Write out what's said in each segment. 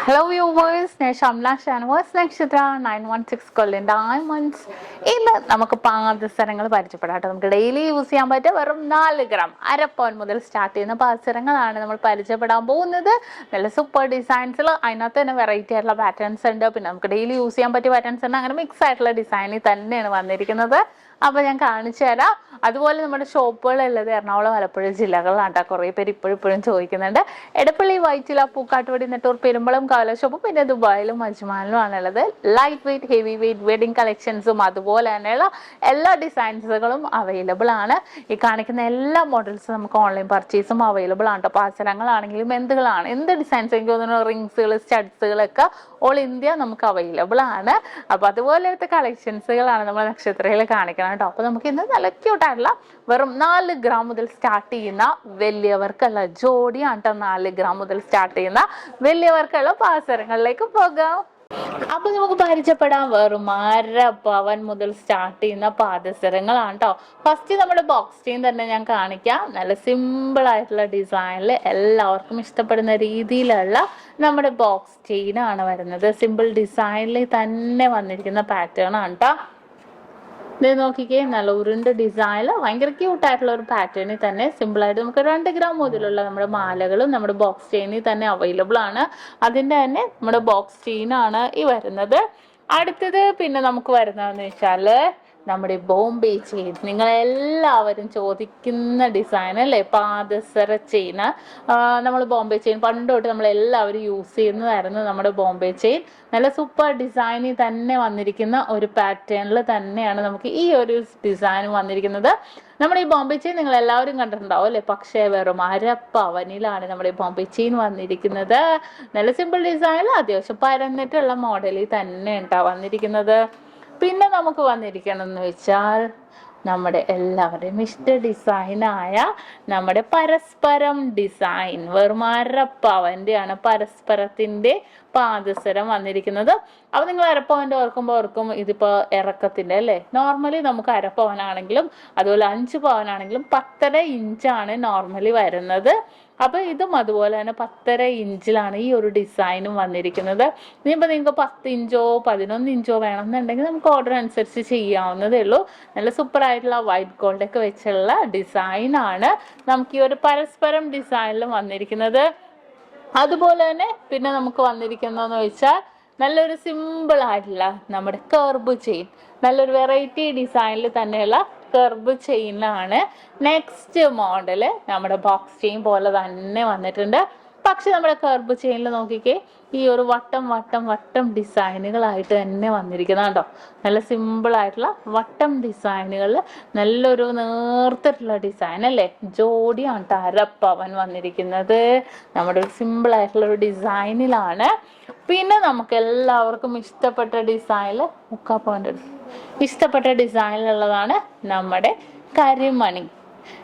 Hello viewers, SHAMNA channel Nakshathra 916 Golden Diamonds. ഇന്ന് നമുക്ക് പാദസരങ്ങൾ പരിചയപ്പെടാം. നമുക്ക് ഡെയിലി യൂസ് ചെയ്യാൻ പറ്റിയ വെറും 4 ഗ്രാം അരപ്പവൻ മുതൽ സ്റ്റാർട്ട് ചെയ്യുന്ന പാദസരങ്ങളാണ് നമ്മൾ പരിചയപ്പെടാൻ പോകുന്നത്. നല്ല സൂപ്പർ ഡിസൈൻസിൽ അതിനകത്ത് തന്നെ വെറൈറ്റി ആയിട്ടുള്ള പാറ്റേൺസ് ഉണ്ട്. പിന്നെ നമുക്ക് ഡെയിലി യൂസ് ചെയ്യാൻ പറ്റിയ പാറ്റേൺസ് ഉണ്ട്. അങ്ങനെ മിക്സ് ആയിട്ടുള്ള ഡിസൈനിൽ തന്നെയാണ് വന്നിരിക്കുന്നത്. അപ്പോൾ ഞാൻ കാണിച്ചു തരാം. അതുപോലെ നമ്മുടെ ഷോപ്പുകളുള്ളത് എറണാകുളം ആലപ്പുഴ ജില്ലകളിലാണ്. കുറേ പേര് ഇപ്പോഴും ചോദിക്കുന്നുണ്ട്. എടപ്പള്ളി, വൈറ്റില, പൂക്കാട്ടുപടി, നെട്ടൂർ, പെരുമ്പളം, കവലയ ഷോപ്പും പിന്നെ ദുബായിലും അജ്മാനിലും ആണുള്ളത്. Light weight, heavy weight wedding കളക്ഷൻസും അതുപോലെ തന്നെയുള്ള എല്ലാ ഡിസൈൻസുകളും അവൈലബിൾ ആണ്. ഈ കാണിക്കുന്ന എല്ലാ മോഡൽസും നമുക്ക് ഓൺലൈൻ പർച്ചേസും അവൈലബിൾ ആണ്. പാദസരങ്ങളാണെങ്കിലും എന്ത് ഡിസൈൻസ് എനിക്ക് തോന്നുന്നു റിങ്സുകൾ, സ്റ്റഡ്സുകളൊക്കെ ഓൾ ഇന്ത്യ നമുക്ക് അവൈലബിൾ ആണ്. അപ്പോൾ അതുപോലത്തെ കളക്ഷൻസുകളാണ് നമ്മൾ നക്ഷത്രയിൽ കാണിക്കുന്നത് കേട്ടോ. അപ്പോൾ നമുക്ക് ഇന്ന് നല്ല ക്യൂട്ടായിട്ടുള്ള വെറും 4 ഗ്രാം മുതൽ സ്റ്റാർട്ട് ചെയ്യുന്ന വലിയവർക്കുള്ള ജോഡിയാണ് കേട്ടോ. 4 ഗ്രാം മുതൽ സ്റ്റാർട്ട് ചെയ്യുന്ന വലിയവർക്കുള്ള പാദസരങ്ങളിലേക്ക് പോകാം. അപ്പൊ നമുക്ക് പരിചയപ്പെടാം. വെറും 1.5 പവൻ മുതൽ സ്റ്റാർട്ട് ചെയ്യുന്ന പാദസരങ്ങളാണ് കേട്ടോ. ഫസ്റ്റ് നമ്മുടെ ബോക്സ് ചെയിൻ തന്നെ ഞാൻ കാണിക്കാം. നല്ല സിമ്പിൾ ആയിട്ടുള്ള ഡിസൈനിൽ എല്ലാവർക്കും ഇഷ്ടപ്പെടുന്ന രീതിയിലുള്ള നമ്മുടെ ബോക്സ് ചെയിൻ ആണ് വരുന്നത്. സിമ്പിൾ ഡിസൈനിൽ തന്നെ വന്നിരിക്കുന്ന പാറ്റേൺ ആണ് കേട്ടോ. ഇത് നോക്കിക്കേ, നല്ല ഉരുണ്ട ഡിസൈനിൽ ഭയങ്കര ക്യൂട്ടായിട്ടുള്ള ഒരു പാറ്റേണിൽ തന്നെ സിമ്പിളായിട്ട് നമുക്ക് 2 ഗ്രാം മുതലുള്ള നമ്മുടെ മാലകളും നമ്മുടെ ബോക്സ് ചെയിനിൽ തന്നെ അവൈലബിൾ ആണ്. അതിൻ്റെ തന്നെ നമ്മുടെ ബോക്സ് ചെയിനാണ് ഈ വരുന്നത്. അടുത്തത് പിന്നെ നമുക്ക് വരുന്നതെന്ന് വെച്ചാൽ നമ്മുടെ ബോംബെ ചെയിൻ. നിങ്ങളെല്ലാവരും ചോദിക്കുന്ന ഡിസൈൻ അല്ലേ, പാദസര ചെയിൻ. നമ്മൾ ബോംബെ ചെയിൻ പണ്ട് തൊട്ട് നമ്മളെല്ലാവരും യൂസ് ചെയ്യുന്നതായിരുന്നു നമ്മുടെ ബോംബെ ചെയിൻ. നല്ല സൂപ്പർ ഡിസൈനിൽ തന്നെ വന്നിരിക്കുന്ന ഒരു പാറ്റേണിൽ തന്നെയാണ് നമുക്ക് ഈ ഒരു ഡിസൈൻ വന്നിരിക്കുന്നത്. നമ്മുടെ ഈ ബോംബെ ചെയിൻ നിങ്ങൾ എല്ലാവരും കണ്ടിട്ടുണ്ടാവും അല്ലേ, പക്ഷേ വെറും 1.5 പവനിലാണ് നമ്മുടെ ഈ ബോംബെ ചെയിൻ വന്നിരിക്കുന്നത്. നല്ല സിമ്പിൾ ഡിസൈനിൽ അത്യാവശ്യം പരന്നിട്ടുള്ള മോഡലിൽ തന്നെ ഉണ്ടാവും വന്നിരിക്കുന്നത്. പിന്നെ നമുക്ക് വന്നിരിക്കണമെന്ന് വെച്ചാൽ നമ്മുടെ എല്ലാവരുടെയും ഇഷ്ട ഡിസൈനായ നമ്മുടെ പരസ്പരം ഡിസൈൻ. വെറും 1.5 പവൻ്റെയാണ് പരസ്പരത്തിൻ്റെ പാദസരം വന്നിരിക്കുന്നത്. അപ്പോൾ നിങ്ങൾ 1.5 പവൻ്റെ ഓർക്കും ഇതിപ്പോൾ ഇറക്കത്തിൻ്റെ അല്ലേ. നോർമലി നമുക്ക് 1.5 പവനാണെങ്കിലും അതുപോലെ 5 പവനാണെങ്കിലും 10.5 ഇഞ്ചാണ് നോർമലി വരുന്നത്. അപ്പോൾ ഇതും അതുപോലെ തന്നെ 10.5 ഇഞ്ചിലാണ് ഈ ഒരു ഡിസൈനും വന്നിരിക്കുന്നത്. ഇനിയിപ്പോൾ നിങ്ങൾക്ക് 10 ഇഞ്ചോ 11 ഇഞ്ചോ വേണമെന്നുണ്ടെങ്കിൽ നമുക്ക് ഓർഡർ അനുസരിച്ച് ചെയ്യാവുന്നതേ ഉള്ളൂ. നല്ല സൂപ്പറായിട്ടുള്ള വൈറ്റ് ഗോൾഡൊക്കെ വെച്ചുള്ള ഡിസൈനാണ് നമുക്ക് ഈ ഒരു പരസ്പരം ഡിസൈനിലും വന്നിരിക്കുന്നത്. അതുപോലെ തന്നെ പിന്നെ നമുക്ക് വന്നിരിക്കുന്നതെന്ന് വെച്ചാൽ നല്ലൊരു സിമ്പിൾ ആയിട്ടുള്ള നമ്മുടെ കർബ് ചെയിൻ. നല്ലൊരു വെറൈറ്റി ഡിസൈനിൽ തന്നെയുള്ള കർബ് ചെയിനാണ് നെക്സ്റ്റ് മോഡല്. നമ്മുടെ ബോക്സ് ചെയിൻ പോലെ തന്നെ വന്നിട്ടുണ്ട്. പക്ഷെ നമ്മുടെ കർബ് ചെയിനിൽ നോക്കിക്കേ, ഈ ഒരു വട്ടം ഡിസൈനുകളായിട്ട് തന്നെ വന്നിരിക്കുന്നതുണ്ടോ. നല്ല സിമ്പിൾ ആയിട്ടുള്ള വട്ടം ഡിസൈനുകളിൽ നല്ലൊരു നേർത്തിട്ടുള്ള ഡിസൈൻ അല്ലേ. ജോഡിയാണ് 1.5 പവൻ വന്നിരിക്കുന്നത്. നമ്മുടെ ഒരു സിമ്പിൾ ആയിട്ടുള്ള ഒരു ഡിസൈനിലാണ്. പിന്നെ നമുക്ക് എല്ലാവർക്കും ഇഷ്ടപ്പെട്ട ഡിസൈനിൽ 3/4 പവൻ്റെ ഇഷ്ടപ്പെട്ട ഡിസൈനിലുള്ളതാണ് നമ്മുടെ കരിമണി.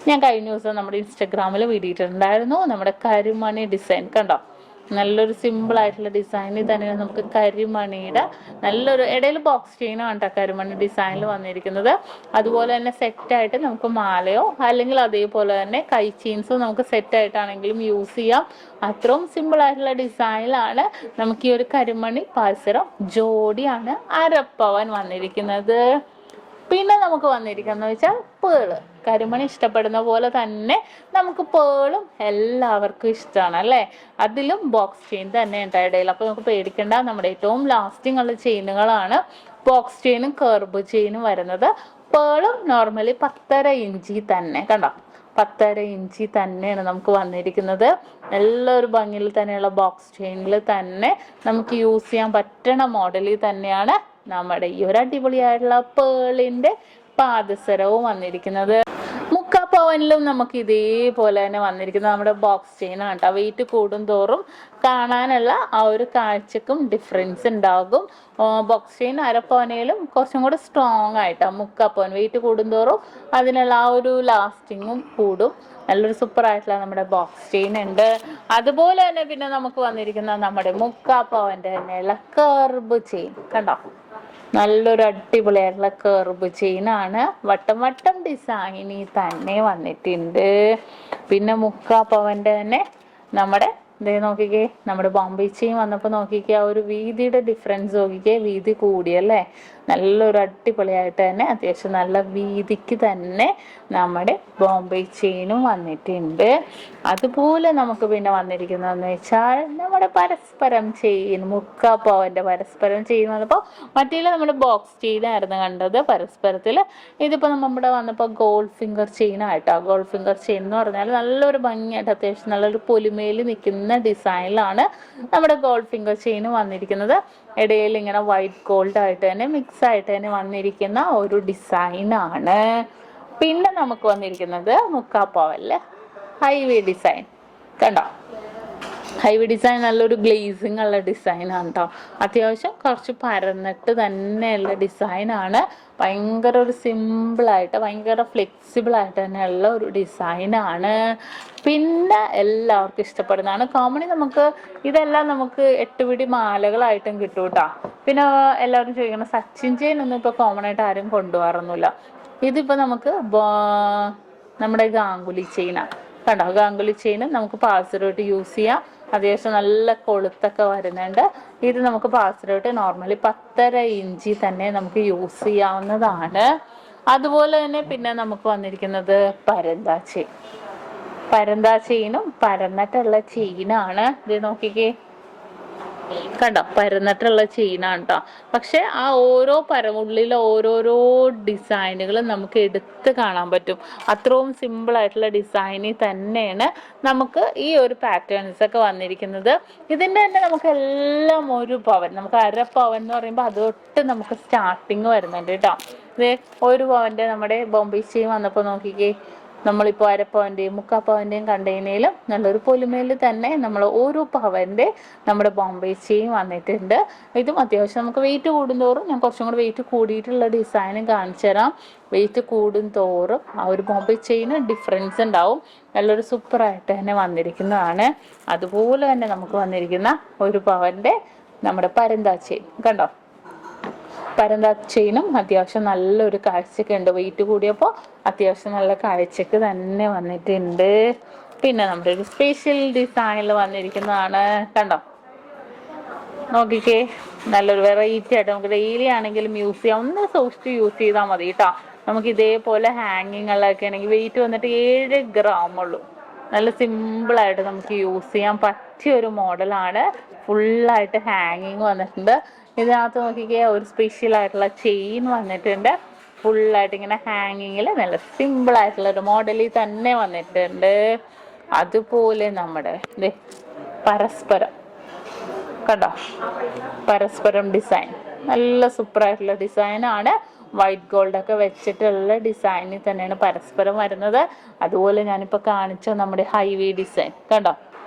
ഞാൻ കഴിഞ്ഞ ദിവസം നമ്മുടെ ഇൻസ്റ്റഗ്രാമിൽ വീഡിയോയിട്ടുണ്ടായിരുന്നു നമ്മുടെ കരിമണി ഡിസൈൻ. കണ്ടോ, നല്ലൊരു സിമ്പിൾ ആയിട്ടുള്ള ഡിസൈനിൽ തന്നെയാണ് നമുക്ക് കരിമണിയുടെ നല്ലൊരു ഇടയിൽ ബോക്സ് ചെയിനാണ് കേട്ടോ കരിമണി ഡിസൈനിൽ വന്നിരിക്കുന്നത്. അതുപോലെ തന്നെ സെറ്റായിട്ട് നമുക്ക് മാലയോ അല്ലെങ്കിൽ അതേപോലെ തന്നെ കൈ ചെയിൻസോ നമുക്ക് സെറ്റായിട്ടാണെങ്കിലും യൂസ് ചെയ്യാം. അത്രയും സിമ്പിൾ ആയിട്ടുള്ള ഡിസൈനിലാണ് നമുക്ക് ഈ ഒരു കരിമണി പാദസരം ജോഡിയാണ് 1.5 പവൻ വന്നിരിക്കുന്നത്. പിന്നെ നമുക്ക് വന്നിരിക്കുന്നത് വെച്ചാൽ പേള്. കരിമണി ഇഷ്ടപ്പെടുന്ന പോലെ തന്നെ നമുക്ക് പേളും എല്ലാവർക്കും ഇഷ്ടമാണ് അല്ലേ. അതിലും ബോക്സ് ചെയിൻ തന്നെ ഉണ്ട് ഇടയിൽ. അപ്പോൾ നമുക്ക് പേടിക്കേണ്ട, നമ്മുടെ ഏറ്റവും ലാസ്റ്റിംഗ് ഉള്ള ചെയിനുകളാണ് ബോക്സ് ചെയിനും കർബ് ചെയിനും വരുന്നത്. പേളും നോർമലി 10.5 ഇഞ്ചിൽ തന്നെ കണ്ടോ, 10.5 ഇഞ്ചിൽ തന്നെയാണ് നമുക്ക് വന്നിരിക്കുന്നത്. നല്ലൊരു ഭംഗിയിൽ തന്നെയുള്ള ബോക്സ് ചെയിനിൽ തന്നെ നമുക്ക് യൂസ് ചെയ്യാൻ പറ്റണ മോഡലിൽ തന്നെയാണ് നമ്മുടെ ഈ ഒരു അടിപൊളിയായിട്ടുള്ള പേളിൻ്റെ പാദസരവും വന്നിരിക്കുന്നത്. 3/4 പവനിലും നമുക്ക് ഇതേപോലെ തന്നെ വന്നിരിക്കുന്നത് നമ്മുടെ ബോക്സ് ചെയിനാണ് കേട്ടോ. വെയിറ്റ് കൂടുന്തോറും കാണാനുള്ള ആ ഒരു കാഴ്ചക്കും ഡിഫറൻസ് ഉണ്ടാകും. ബോക്സ് ചെയിൻ 1.5 പവനയിലും കുറച്ചും കൂടെ സ്ട്രോങ് ആയിട്ടാണ്. 3/4 പവൻ വെയിറ്റ് കൂടുന്തോറും അതിനുള്ള ആ ഒരു ലാസ്റ്റിങ്ങും കൂടും. നല്ലൊരു സൂപ്പർ ആയിട്ടുള്ള നമ്മുടെ ബോക്സ് ചെയിൻ ഉണ്ട്. അതുപോലെ തന്നെ പിന്നെ നമുക്ക് വന്നിരിക്കുന്ന നമ്മുടെ 3/4 പവൻ്റെ തന്നെയുള്ള കർബ് ചെയിൻ കണ്ടോ. നല്ലൊരു അടിപൊളിയായിട്ടുള്ള കർബ് ചെയിനാണ്. വട്ടം ഡിസൈനിൽ തന്നെ വന്നിട്ടുണ്ട്. പിന്നെ 3/4 പവൻ്റെ തന്നെ നമ്മുടെ ഇതേ നോക്കിക്കേ, നമ്മുടെ ബോംബെ ചെയിൻ വന്നപ്പോൾ നോക്കിക്കേ, ആ ഒരു വീതിയുടെ ഡിഫറൻസ് നോക്കിക്കേ, വീതി കൂടിയല്ലേ. നല്ലൊരു അടിപൊളിയായിട്ട് തന്നെ അത്യാവശ്യം നല്ല വീതിക്ക് തന്നെ നമ്മുടെ ബോംബെ ചെയിനും വന്നിട്ടുണ്ട്. അതുപോലെ നമുക്ക് പിന്നെ വന്നിരിക്കുന്നതെന്ന് വെച്ചാൽ നമ്മുടെ പരസ്പരം ചെയിൻ, 3/4 പവന്റെ പരസ്പരം ചെയിൻ വന്നപ്പോൾ മറ്റേ നമ്മുടെ ബോക്സ് ചെയിനായിരുന്നു കണ്ടത് പരസ്പരത്തിൽ. ഇതിപ്പോൾ നമ്മുടെ വന്നപ്പോൾ ഗോൾഡ് ഫിംഗർ ചെയിൻ ആയിട്ടോ. ഗോൾഡ് ഫിംഗർ ചെയിൻ എന്ന് പറഞ്ഞാൽ നല്ലൊരു ഭംഗിയായിട്ട് അത്യാവശ്യം നല്ലൊരു പൊലിമയിൽ നിൽക്കുന്ന ഡിസൈനിലാണ് നമ്മുടെ ഗോൾഡ് ഫിംഗർ ചെയിൻ വന്നിരിക്കുന്നത്. ഇടയിൽ ഇങ്ങനെ വൈറ്റ് ഗോൾഡ് ആയിട്ട് തന്നെ മിക്സ് ആയിട്ട് തന്നെ വന്നിരിക്കുന്ന ഒരു ഡിസൈനാണ്. പിന്നെ നമുക്ക് വന്നിരിക്കുന്നത് 3/4 പവനില് ഹൈവേ ഡിസൈൻ കണ്ടോ. ഹൈവേ ഡിസൈൻ നല്ലൊരു ഗ്ലേസിങ് ഉള്ള ഡിസൈനാണ് കേട്ടോ. അത്യാവശ്യം കുറച്ച് പരന്നിട്ട് തന്നെയുള്ള ഡിസൈനാണ്. ഭയങ്കര ഒരു സിമ്പിളായിട്ട് ഭയങ്കര ഫ്ലെക്സിബിൾ ആയിട്ട് തന്നെയുള്ള ഒരു ഡിസൈനാണ്. പിന്നെ എല്ലാവർക്കും ഇഷ്ടപ്പെടുന്നതാണ്. കോമണി നമുക്ക് ഇതെല്ലാം നമുക്ക് 8 പിടി മാലകളായിട്ടും കിട്ടും കേട്ടോ. പിന്നെ എല്ലാവരും ചോദിക്കണം, സച്ചിൻ ചെയിൻ ഒന്നും ഇപ്പോൾ കോമൺ ആയിട്ട് ആരും കൊണ്ടുപോകാറൊന്നുമില്ല. ഇതിപ്പോൾ നമുക്ക് നമ്മുടെ ഗാംഗുലി ചെയിനാണ് കണ്ടോ. ഗാംഗുലി ചെയിൻ നമുക്ക് പാസറായിട്ട് യൂസ് ചെയ്യാം. അത്യാവശ്യം നല്ല കൊളുത്തൊക്കെ വരുന്നുണ്ട്. ഇത് നമുക്ക് പാസറായിട്ട് നോർമലി 1.5 ഇഞ്ച് തന്നെ നമുക്ക് യൂസ് ചെയ്യാവുന്നതാണ്. അതുപോലെ തന്നെ പിന്നെ നമുക്ക് വന്നിരിക്കുന്നത് പരന്താ ചെയിൻ. പരന്താ ചെയിനും പരന്നിട്ടുള്ള ചെയിനാണ്. ഇത് നോക്കിക്കേ കണ്ടോ, പരന്നിട്ടുള്ള ചെയിനാണ് കേട്ടോ. പക്ഷെ ആ ഓരോ ഉള്ളിലെ ഓരോരോ ഡിസൈനുകളും നമുക്ക് എടുത്ത് കാണാൻ പറ്റും. അത്രയും സിമ്പിൾ ആയിട്ടുള്ള ഡിസൈനിൽ തന്നെയാണ് നമുക്ക് ഈ ഒരു പാറ്റേൺസ് ഒക്കെ വന്നിരിക്കുന്നത്. ഇതിൻ്റെ തന്നെ നമുക്ക് എല്ലാം 1 പവൻ, നമുക്ക് 1/2 പവൻ എന്ന് പറയുമ്പോൾ അതൊട്ട് നമുക്ക് സ്റ്റാർട്ടിങ് വരുന്നുണ്ട് കേട്ടോ. ഇത് 1 പവൻ്റെ നമ്മുടെ ബോംബെ ചെയിൻ വന്നപ്പോൾ നോക്കിക്കേ, നമ്മളിപ്പോൾ 1/2 പവൻ്റെയും 3/4 പവൻ്റെയും കണ്ടെയ്നയിലും നല്ലൊരു പൊലിമയിൽ തന്നെ നമ്മൾ ഓരോ പവൻ്റെ നമ്മുടെ ബോംബെ ചെയിൻ വന്നിട്ടുണ്ട്. ഇതും അത്യാവശ്യം നമുക്ക് വെയിറ്റ് കൂടുന്തോറും ഞാൻ കുറച്ചും കൂടി വെയിറ്റ് കൂടിയിട്ടുള്ള ഡിസൈനും കാണിച്ചു തരാം. വെയിറ്റ് കൂടുന്തോറും ആ ഒരു ബോംബെ ചെയിന് ഡിഫറൻസ് ഉണ്ടാവും. നല്ലൊരു സൂപ്പറായിട്ട് തന്നെ വന്നിരിക്കുന്നതാണ്. അതുപോലെ തന്നെ നമുക്ക് വന്നിരിക്കുന്ന 1 പവൻ്റെ നമ്മുടെ പരന്താ ചെയിൻ കണ്ടോ. പരന്താ ചെയിനും അത്യാവശ്യം നല്ലൊരു കാഴ്ചയൊക്കെ ഉണ്ട്. വെയിറ്റ് കൂടിയപ്പോൾ അത്യാവശ്യം നല്ല കാഴ്ചക്ക് തന്നെ വന്നിട്ടുണ്ട്. പിന്നെ നമ്മുടെ ഒരു സ്പെഷ്യൽ ഡിസൈനിൽ വന്നിരിക്കുന്നതാണ് കണ്ടോ. നോക്കിക്കേ, നല്ലൊരു വെറൈറ്റി ആയിട്ട് നമുക്ക് ഡെയിലി ആണെങ്കിലും യൂസ് ചെയ്യാം. ഒന്ന് സൂക്ഷിച്ച് യൂസ് ചെയ്താൽ മതി കേട്ടോ. നമുക്ക് ഇതേപോലെ ഹാങ്ങിങ്ങുകളൊക്കെ ആണെങ്കിൽ വെയിറ്റ് വന്നിട്ട് 7 ഗ്രാം ഉള്ളൂ. നല്ല സിമ്പിളായിട്ട് നമുക്ക് യൂസ് ചെയ്യാൻ പറ്റിയ ഒരു മോഡലാണ്. ഫുള്ളായിട്ട് ഹാങ്ങിങ് വന്നിട്ടുണ്ട്. ഇതിനകത്ത് നോക്കിക്കേ, ഒരു സ്പെഷ്യൽ ആയിട്ടുള്ള ചെയിൻ വന്നിട്ടുണ്ട്. ഫുള്ളായിട്ട് ഇങ്ങനെ ഹാങ്ങിങ്ങിൽ നല്ല സിമ്പിളായിട്ടുള്ള ഒരു മോഡലിൽ തന്നെ വന്നിട്ടുണ്ട്. അതുപോലെ നമ്മുടെ പരസ്പരം കണ്ടോ, പരസ്പരം ഡിസൈൻ നല്ല സൂപ്പറായിട്ടുള്ള ഡിസൈനാണ്. വൈറ്റ് ഗോൾഡൊക്കെ വെച്ചിട്ടുള്ള ഡിസൈനിൽ തന്നെയാണ് പരസ്പരം വരുന്നത്. അതുപോലെ ഞാനിപ്പോൾ കാണിച്ച നമ്മുടെ ഹൈവേ ഡിസൈൻ കണ്ടോ,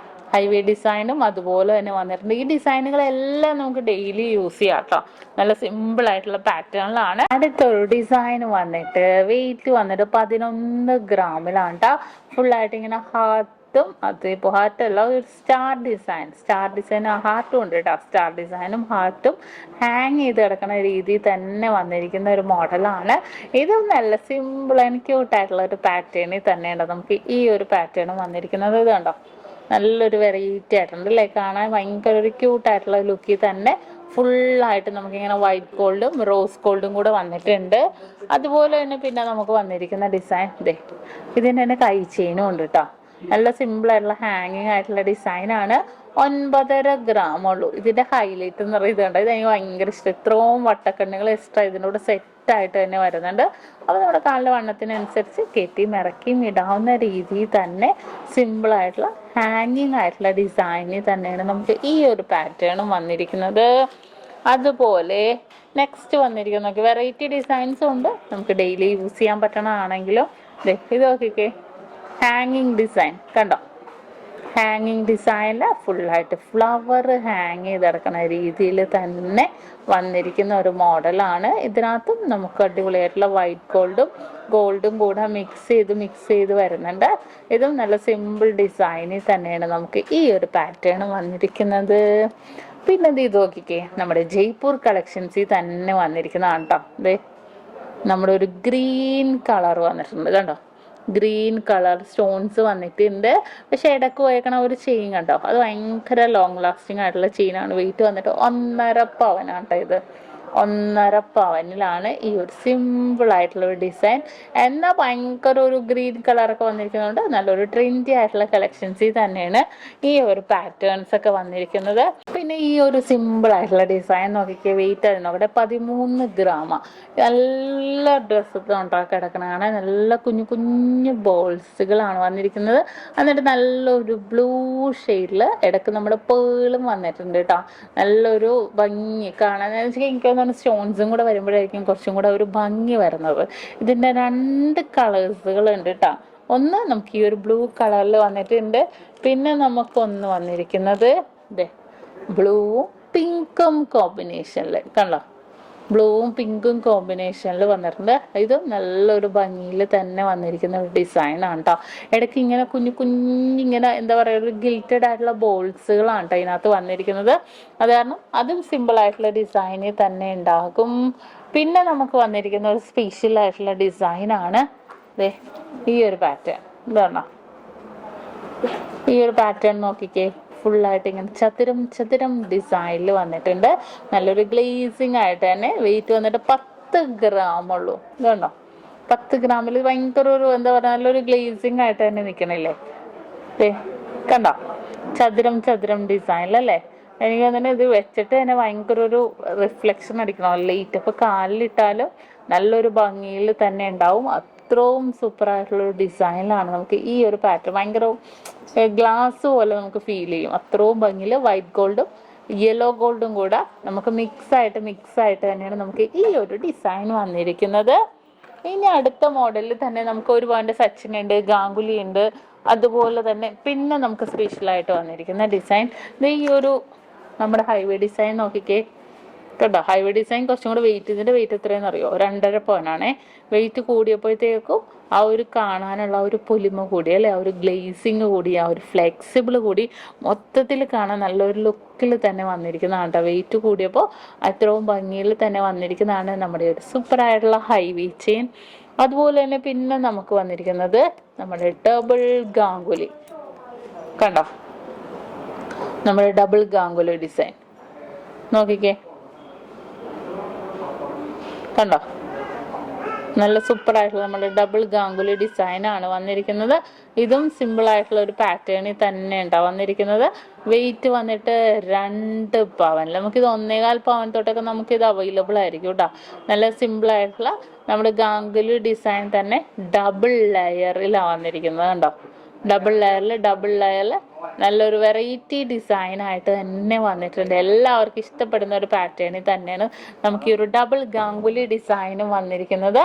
ഹൈവേ ഡിസൈനും അതുപോലെ തന്നെ വന്നിട്ടുണ്ട്. ഈ ഡിസൈനുകളെല്ലാം നമുക്ക് ഡെയിലി യൂസ് ചെയ്യാം കേട്ടോ. നല്ല സിമ്പിൾ ആയിട്ടുള്ള പാറ്റേണിലാണ്. അടുത്തൊരു ഡിസൈൻ വന്നിട്ട് വെയിറ്റ് വന്നിട്ട് 11 ഗ്രാമിലാണ് കേട്ടോ. ഫുള്ളായിട്ട് ഇങ്ങനെ ഹാർട്ടും, അതിപ്പോൾ ഹാർട്ടല്ല, ഒരു സ്റ്റാർ ഡിസൈൻ ഹാർട്ടും ഉണ്ട് കേട്ടോ. സ്റ്റാർ ഡിസൈനും ഹാർട്ടും ഹാങ് ചെയ്ത് കിടക്കുന്ന രീതിയിൽ തന്നെ വന്നിരിക്കുന്ന ഒരു മോഡലാണ്. ഇതും നല്ല സിമ്പിൾ ആൻഡ് ക്യൂട്ടായിട്ടുള്ള ഒരു പാറ്റേണിൽ തന്നെയാണ് നമുക്ക് ഈ ഒരു പാറ്റേൺ വന്നിരിക്കുന്നത്. ഇത് കണ്ടോ, നല്ലൊരു വെറൈറ്റി ആയിട്ടുണ്ട് അല്ലേ. കാണാൻ ഭയങ്കര ഒരു ക്യൂട്ടായിട്ടുള്ള ലുക്കിൽ തന്നെ ഫുള്ളായിട്ട് നമുക്കിങ്ങനെ വൈറ്റ് ഗോൾഡും റോസ് ഗോൾഡും കൂടെ വന്നിട്ടുണ്ട്. അതുപോലെ തന്നെ പിന്നെ നമുക്ക് വന്നിരിക്കുന്ന ഡിസൈൻ ഇതിൻ്റെ തന്നെ കൈ ചെയിനും ഉണ്ട് കേട്ടോ. നല്ല സിമ്പിളായിട്ടുള്ള ഹാങ്ങിങ് ആയിട്ടുള്ള ഡിസൈനാണ്. 9.5 ഗ്രാം ഉള്ളൂ. ഇതിൻ്റെ ഹൈലൈറ്റ് എന്ന് പറയുന്നത് ഇത് എനിക്ക് ഭയങ്കര ഇഷ്ടം. ഇത്രയും വട്ടക്കണ്ണുകൾ എക്സ്ട്രാ ഇതിനോട് സെറ്റായിട്ട് തന്നെ വരുന്നുണ്ട്. അപ്പോൾ നമ്മുടെ കാലിൻ്റെ വണ്ണത്തിനനുസരിച്ച് കെട്ടിയും ഇറക്കിയും ഇടാവുന്ന രീതിയിൽ തന്നെ സിമ്പിളായിട്ടുള്ള ഹാങ്ങിങ് ആയിട്ടുള്ള ഡിസൈനിൽ തന്നെയാണ് നമുക്ക് ഈ ഒരു പാറ്റേണും വന്നിരിക്കുന്നത്. അതുപോലെ നെക്സ്റ്റ് വന്നിരിക്കുന്ന നോക്കി വെറൈറ്റി ഡിസൈൻസും ഉണ്ട്. നമുക്ക് ഡെയിലി യൂസ് ചെയ്യാൻ പറ്റണതാണെങ്കിലും ഇത് നോക്കിക്കേ, ഹാങ്ങിങ് ഡിസൈൻ കണ്ടോ. ഹാങ്ങിങ് ഡിസൈനിൽ ഫുള്ളായിട്ട് ഫ്ലവർ ഹാങ് ചെയ്തെടുക്കുന്ന രീതിയിൽ തന്നെ വന്നിരിക്കുന്ന ഒരു മോഡലാണ്. ഇതിനകത്തും നമുക്ക് അടിപൊളിയായിട്ടുള്ള വൈറ്റ് ഗോൾഡും കൂടെ മിക്സ് ചെയ്ത് വരുന്നുണ്ട്. ഇതും നല്ല സിമ്പിൾ ഡിസൈനിൽ തന്നെയാണ് നമുക്ക് ഈ ഒരു പാറ്റേൺ വന്നിരിക്കുന്നത്. പിന്നെ ഇത് നോക്കിക്കേ, നമ്മുടെ ജയ്പൂർ കളക്ഷൻസിൽ തന്നെ വന്നിരിക്കുന്നതാണ് കേട്ടോ. നമ്മുടെ ഒരു ഗ്രീൻ കളർ വന്നിട്ടുണ്ട് കണ്ടോ. ഗ്രീൻ കളർ സ്റ്റോൺസ് വന്നിട്ടുണ്ട്. പക്ഷെ ഇടക്ക് പോയേക്കണ ഒരു ചെയിൻ കണ്ടോ, അത് ഭയങ്കര ലോങ് ലാസ്റ്റിംഗ് ആയിട്ടുള്ള ചെയിനാണ്. വെയിറ്റ് വന്നിട്ട് 1.5 പവനാട്ടോ ഇത്. 1.5 പവനിലാണ് ഈ ഒരു സിമ്പിൾ ആയിട്ടുള്ള ഒരു ഡിസൈൻ. എന്നാൽ ഭയങ്കര ഒരു ഗ്രീൻ കളറൊക്കെ വന്നിരിക്കുന്നതുകൊണ്ട് നല്ലൊരു ട്രെൻഡി ആയിട്ടുള്ള കളക്ഷൻസിൽ തന്നെയാണ് ഈ ഒരു പാറ്റേൺസ് ഒക്കെ വന്നിരിക്കുന്നത്. പിന്നെ ഈ ഒരു സിമ്പിൾ ആയിട്ടുള്ള ഡിസൈൻ നോക്കിക്കേ, വെയിറ്റ് ആയിരുന്നു നോക്കട്ടെ, 13 ഗ്രാം. നല്ല ഡ്രസ്സ് ഉണ്ടാക്കി കിടക്കണതാണ്. നല്ല കുഞ്ഞു കുഞ്ഞു ബോൾസുകളാണ് വന്നിരിക്കുന്നത്. എന്നിട്ട് നല്ലൊരു ബ്ലൂ ഷെയ്ഡിൽ ഇടയ്ക്ക് നമ്മുടെ പേളും വന്നിട്ടുണ്ട് കേട്ടോ. നല്ലൊരു ഭംഗി കാണാൻ. എനിക്ക് സ്റ്റോൺസും കൂടെ വരുമ്പോഴായിരിക്കും കുറച്ചും കൂടെ ഒരു ഭംഗി വരുന്നത്. ഇതിന്റെ 2 കളേഴ്സുകൾ ഉണ്ട് കേട്ടോ. ഒന്ന് നമുക്ക് ഈ ഒരു ബ്ലൂ കളറിൽ വന്നിട്ടുണ്ട്. പിന്നെ നമുക്കൊന്ന് വന്നിരിക്കുന്നത് ഇതേ ബ്ലൂവും പിങ്കും കോമ്പിനേഷനിൽ കണ്ടോ, ബ്ലൂവും പിങ്കും കോമ്പിനേഷനിൽ വന്നിട്ടുണ്ട്. ഇത് നല്ലൊരു ഭംഗിയിൽ തന്നെ വന്നിരിക്കുന്ന ഒരു ഡിസൈനാണ് കേട്ടോ. ഇടയ്ക്ക് ഇങ്ങനെ കുഞ്ഞു കുഞ്ഞിങ്ങനെ എന്താ പറയുക, ഒരു ഗിൽറ്റഡ് ആയിട്ടുള്ള ബോൾസുകളാണ് കേട്ടോ ഇതിനകത്ത് വന്നിരിക്കുന്നത്. അത് കാരണം അതും സിമ്പിൾ ആയിട്ടുള്ള ഡിസൈനിൽ തന്നെ ഉണ്ടാകും. പിന്നെ നമുക്ക് വന്നിരിക്കുന്ന ഒരു സ്പെഷ്യൽ ആയിട്ടുള്ള ഡിസൈനാണ് ദേ ഈ ഒരു പാറ്റേൺ. ഇതാണോ ഈ ഒരു പാറ്റേൺ നോക്കിക്കേ, ഫുള്ളായിട്ട് ഇങ്ങനെ ചതുരം ചതുരം ഡിസൈനിൽ വന്നിട്ടുണ്ട്. നല്ലൊരു ഗ്ലേസിങ് ആയിട്ട് തന്നെ. വെയിറ്റ് വന്നിട്ട് 10 ഗ്രാം ഉള്ളൂ. ഇതുണ്ടോ, 10 ഗ്രാമിൽ ഭയങ്കര ഒരു എന്താ പറയുക, നല്ലൊരു ഗ്ലേസിങ് ആയിട്ട് തന്നെ നിൽക്കണില്ലേ. കണ്ടോ, ചതുരം ചതുരം ഡിസൈനിലല്ലേ. എനിക്ക് തന്നെ ഇത് വെച്ചിട്ട് തന്നെ ഭയങ്കര ഒരു റിഫ്ലക്ഷൻ അടിക്കണം. ലൈറ്റ് അപ്പോൾ കാലിലിട്ടാലും നല്ലൊരു ഭംഗിയിൽ തന്നെ ഉണ്ടാവും. അത്രയും സൂപ്പറായിട്ടുള്ളൊരു ഡിസൈനിലാണ് നമുക്ക് ഈ ഒരു പാറ്റേൺ. ഭയങ്കര ഗ്ലാസ് പോലെ നമുക്ക് ഫീൽ ചെയ്യും. അത്രയും ഭംഗിയിൽ വൈറ്റ് ഗോൾഡും യെല്ലോ ഗോൾഡും കൂടെ നമുക്ക് മിക്സ് ആയിട്ട് തന്നെയാണ് നമുക്ക് ഈ ഒരു ഡിസൈൻ വന്നിരിക്കുന്നത്. ഇനി അടുത്ത മോഡലിൽ തന്നെ നമുക്ക് ഒരുപാട് സച്ചിൻ ഉണ്ട്, ഗാംഗുലി ഉണ്ട്. അതുപോലെ തന്നെ പിന്നെ നമുക്ക് സ്പെഷ്യലായിട്ട് വന്നിരിക്കുന്ന ഡിസൈൻ ഈ ഒരു നമ്മുടെ ഹൈവേ ഡിസൈൻ നോക്കിക്കേ കേട്ടോ. ഹൈവേ ഡിസൈൻ കുറച്ചും കൂടെ വെയിറ്റ്, ഇതിൻ്റെ വെയിറ്റ് എത്രയെന്ന് അറിയോ, 2.5 പവനാണേ. വെയിറ്റ് കൂടിയപ്പോഴത്തേക്കും ആ ഒരു കാണാനുള്ള ഒരു പൊലിമ കൂടി അല്ലേ, ആ ഒരു ഗ്ലേസിങ് കൂടി, ആ ഒരു ഫ്ലെക്സിബിൾ കൂടി, മൊത്തത്തിൽ കാണാൻ നല്ലൊരു ലുക്കിൽ തന്നെ വന്നിരിക്കുന്നതാണ് കേട്ടോ. വെയിറ്റ് കൂടിയപ്പോൾ അത്രയും ഭംഗിയിൽ തന്നെ വന്നിരിക്കുന്നതാണ് നമ്മുടെ ഒരു സൂപ്പറായിട്ടുള്ള ഹൈവേ ചെയിൻ. അതുപോലെ തന്നെ പിന്നെ നമുക്ക് വന്നിരിക്കുന്നത് നമ്മുടെ ഡബിൾ ഗാംഗുലി കണ്ടോ, നമ്മുടെ ഡബിൾ ഗാംഗുലി ഡിസൈൻ നോക്കിക്കേ കണ്ടോ. നല്ല സൂപ്പറായിട്ടുള്ള നമ്മുടെ ഡബിൾ ഗാംഗുലി ഡിസൈനാണ് വന്നിരിക്കുന്നത്. ഇതും സിമ്പിൾ ആയിട്ടുള്ള ഒരു പാറ്റേണിൽ തന്നെ ഉണ്ടാവും വന്നിരിക്കുന്നത്. വെയിറ്റ് വന്നിട്ട് 2 പവൻ. നമുക്കിത് 1.25 പവൻ തൊട്ടൊക്കെ നമുക്കിത് അവൈലബിൾ ആയിരിക്കും കേട്ടോ. നല്ല സിമ്പിൾ ആയിട്ടുള്ള നമ്മുടെ ഗാംഗുലി ഡിസൈൻ തന്നെ ഡബിൾ ലെയറിലാണ് വന്നിരിക്കുന്നത് കണ്ടോ. ഡബിൾ ലെയറിൽ നല്ലൊരു വെറൈറ്റി ഡിസൈനായിട്ട് തന്നെ വന്നിട്ടുണ്ട്. എല്ലാവർക്കും ഇഷ്ടപ്പെടുന്ന ഒരു പാറ്റേണിൽ തന്നെയാണ് നമുക്ക് ഈ ഒരു ഡബിൾ ഗാംഗുലി ഡിസൈനും വന്നിരിക്കുന്നത്.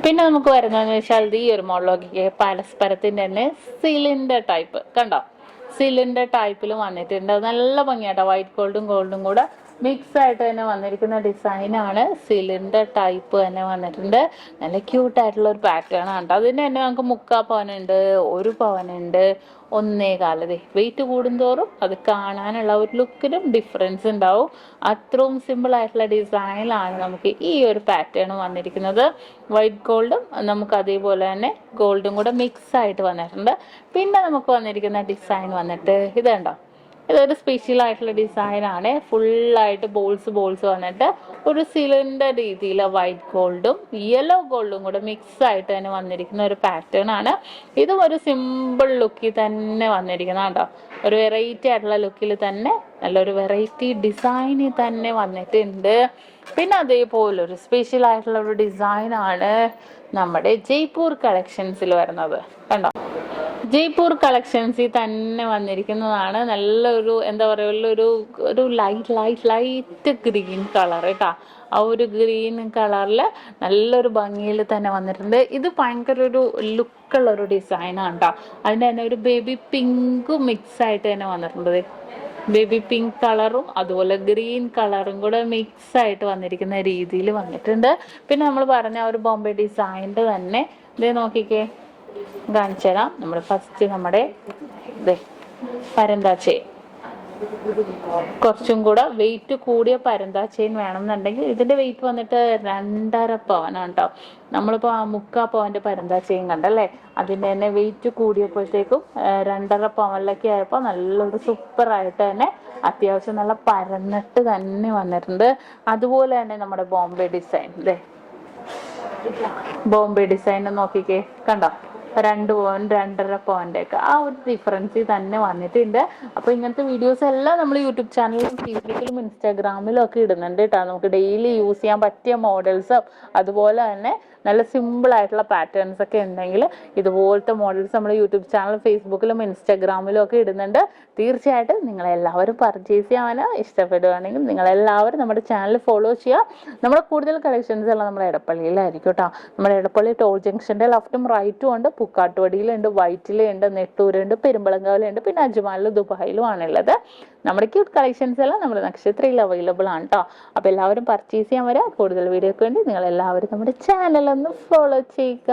പിന്നെ നമുക്ക് വരുന്നതെന്ന് വെച്ചാൽ ഈ ഒരു മോഡലൊക്കെ പരസ്പരത്തിൻ്റെ തന്നെ സിലിണ്ടർ ടൈപ്പ് കണ്ടോ. സിലിണ്ടർ ടൈപ്പിൽ വന്നിട്ടുണ്ട്. നല്ല ഭംഗിയാട്ടോ. വൈറ്റ് ഗോൾഡും കൂടെ മിക്സ് ആയിട്ട് തന്നെ വന്നിരിക്കുന്ന ഡിസൈനാണ്. സിലിണ്ടർ ടൈപ്പ് തന്നെ വന്നിട്ടുണ്ട്. നല്ല ക്യൂട്ടായിട്ടുള്ള ഒരു പാറ്റേൺ ആണ് കേട്ടോ. അതിന് തന്നെ നമുക്ക് 3/4 പവനുണ്ട്, 1 പവനുണ്ട്, 1.25. വെയിറ്റ് കൂടുന്തോറും അത് കാണാനുള്ള ഒരു ലുക്കിനും ഡിഫറൻസ് ഉണ്ടാവും. അത്രയും സിമ്പിൾ ആയിട്ടുള്ള ഡിസൈനിലാണ് നമുക്ക് ഈ ഒരു പാറ്റേൺ വന്നിരിക്കുന്നത്. വൈറ്റ് ഗോൾഡും നമുക്ക് അതേപോലെ തന്നെ ഗോൾഡും കൂടെ മിക്സ് ആയിട്ട് വന്നിട്ടുണ്ട്. പിന്നെ നമുക്ക് വന്നിരിക്കുന്ന ഡിസൈൻ വന്നിട്ട് ഇത് കണ്ടോ. ഇതൊരു സ്പെഷ്യൽ ആയിട്ടുള്ള ഡിസൈനാണ്. ഫുള്ളായിട്ട് ബോൾസ് വന്നിട്ട് ഒരു സിലിണ്ടർ രീതിയിൽ വൈറ്റ് ഗോൾഡും യെല്ലോ ഗോൾഡും കൂടെ മിക്സ് ആയിട്ട് തന്നെ വന്നിരിക്കുന്ന ഒരു പാറ്റേൺ ആണ്. ഇതും ഒരു സിമ്പിൾ ലുക്കിൽ തന്നെ വന്നിരിക്കുന്ന കേട്ടോ. ഒരു വെറൈറ്റി ആയിട്ടുള്ള ലുക്കിൽ തന്നെ നല്ലൊരു വെറൈറ്റി ഡിസൈനിൽ തന്നെ വന്നിട്ടുണ്ട്. പിന്നെ അതേപോലെ ഒരു സ്പെഷ്യൽ ആയിട്ടുള്ള ഒരു ഡിസൈനാണ് നമ്മുടെ ജയ്പൂർ കളക്ഷൻസിൽ വരുന്നത് കണ്ടോ. ജയ്പൂർ കളക്ഷൻസിൽ തന്നെ വന്നിരിക്കുന്നതാണ്. നല്ലൊരു എന്താ പറയുക, ഒരു ലൈറ്റ് ഗ്രീൻ കളർ കേട്ടോ. ആ ഒരു ഗ്രീൻ കളറിൽ നല്ലൊരു ഭംഗിയിൽ തന്നെ വന്നിട്ടുണ്ട്. ഇത് ഭയങ്കര ഒരു ലുക്കുള്ള ഒരു ഡിസൈനാണ് കേട്ടോ. അതിൻ്റെ തന്നെ ഒരു ബേബി പിങ്കും മിക്സ് ആയിട്ട് തന്നെ വന്നിട്ടുണ്ട്. ബേബി പിങ്ക് കളറും അതുപോലെ ഗ്രീൻ കളറും കൂടെ മിക്സ് ആയിട്ട് വന്നിരിക്കുന്ന രീതിയിൽ വന്നിട്ടുണ്ട്. പിന്നെ നമ്മൾ പറഞ്ഞ ഒരു ബോംബെ ഡിസൈനിൻ്റെ തന്നെ ഇത് നോക്കിക്കേ, കാണിച്ചു തരാം. നമ്മൾ ഫസ്റ്റ് നമ്മുടെ പരന്താ ചെയിൻ കുറച്ചും കൂടെ വെയിറ്റ് കൂടിയ പരന്താ ചെയിൻ വേണമെന്നുണ്ടെങ്കിൽ ഇതിന്റെ വെയിറ്റ് വന്നിട്ട് 2.5 പവനാണ് കേട്ടോ. നമ്മളിപ്പോ ആ 3/4 പവന്റെ പരന്താ ചെയിൻ കണ്ടല്ലേ, അതിന്റെ തന്നെ വെയിറ്റ് കൂടിയപ്പോഴത്തേക്കും 2.5 പവനിലൊക്കെ ആയപ്പോൾ നല്ലൊരു സൂപ്പർ ആയിട്ട് തന്നെ അത്യാവശ്യം നല്ല പരന്നിട്ട് തന്നെ വന്നിട്ടുണ്ട്. അതുപോലെ തന്നെ നമ്മുടെ ബോംബെ ഡിസൈൻ, ബോംബെ ഡിസൈൻ നോക്കിക്കേ, കണ്ടോ 2 പവൻ 2.5 പവന്റെ ഒക്കെ ആ ഒരു ഡിഫറൻസ് തന്നെ വന്നിട്ടുണ്ട്. അപ്പൊ ഇങ്ങനത്തെ വീഡിയോസ് എല്ലാം നമ്മൾ യൂട്യൂബ് ചാനലിലും ഫേസ്ബുക്കിലും ഇൻസ്റ്റാഗ്രാമിലും ഒക്കെ ഇടുന്നുണ്ട് കേട്ടോ. നമുക്ക് ഡെയിലി യൂസ് ചെയ്യാൻ പറ്റിയ മോഡൽസ്, അതുപോലെ തന്നെ നല്ല സിമ്പിൾ ആയിട്ടുള്ള പാറ്റേൺസ് ഒക്കെ ഉണ്ടെങ്കിൽ ഇതുപോലത്തെ മോഡൽസ് നമ്മൾ യൂട്യൂബ് ചാനൽ ഫേസ്ബുക്കിലും ഇൻസ്റ്റാഗ്രാമിലും ഒക്കെ ഇടുന്നുണ്ട്. തീർച്ചയായിട്ടും നിങ്ങളെല്ലാവരും പർച്ചേസ് ചെയ്യാനോ ഇഷ്ടപ്പെടുകയാണെങ്കിൽ നിങ്ങളെല്ലാവരും നമ്മുടെ ചാനൽ ഫോളോ ചെയ്യുക. നമ്മുടെ കൂടുതൽ കളക്ഷൻസ് എല്ലാം നമ്മുടെ എടപ്പള്ളിയിലായിരിക്കും കേട്ടോ. നമ്മുടെ എടപ്പള്ളി ടോൾ ജംഗ്ഷൻ്റെ ലെഫ്റ്റും റൈറ്റും ഉണ്ട്, പൂക്കാട്ടുപടിയിലുണ്ട്, വൈറ്റിലുണ്ട്, നെട്ടൂരുണ്ട്, പെരുമ്പളങ്കാവിലുണ്ട്, പിന്നെ അജ്മാനിലും ദുബായിലും ആണുള്ളത്. നമ്മുടെ ക്യൂട്ട് കളക്ഷൻസ് എല്ലാം നമ്മുടെ നക്ഷത്രയിൽ അവൈലബിൾ ആണ് കേട്ടോ. അപ്പോൾ എല്ലാവരും പർച്ചേസ് ചെയ്യാൻ വരാം. കൂടുതൽ വീഡിയോക്ക് വേണ്ടി നിങ്ങൾ എല്ലാവരും നമ്മുടെ ചാനൽ ഒന്ന് ഫോളോ ചെയ്യുക.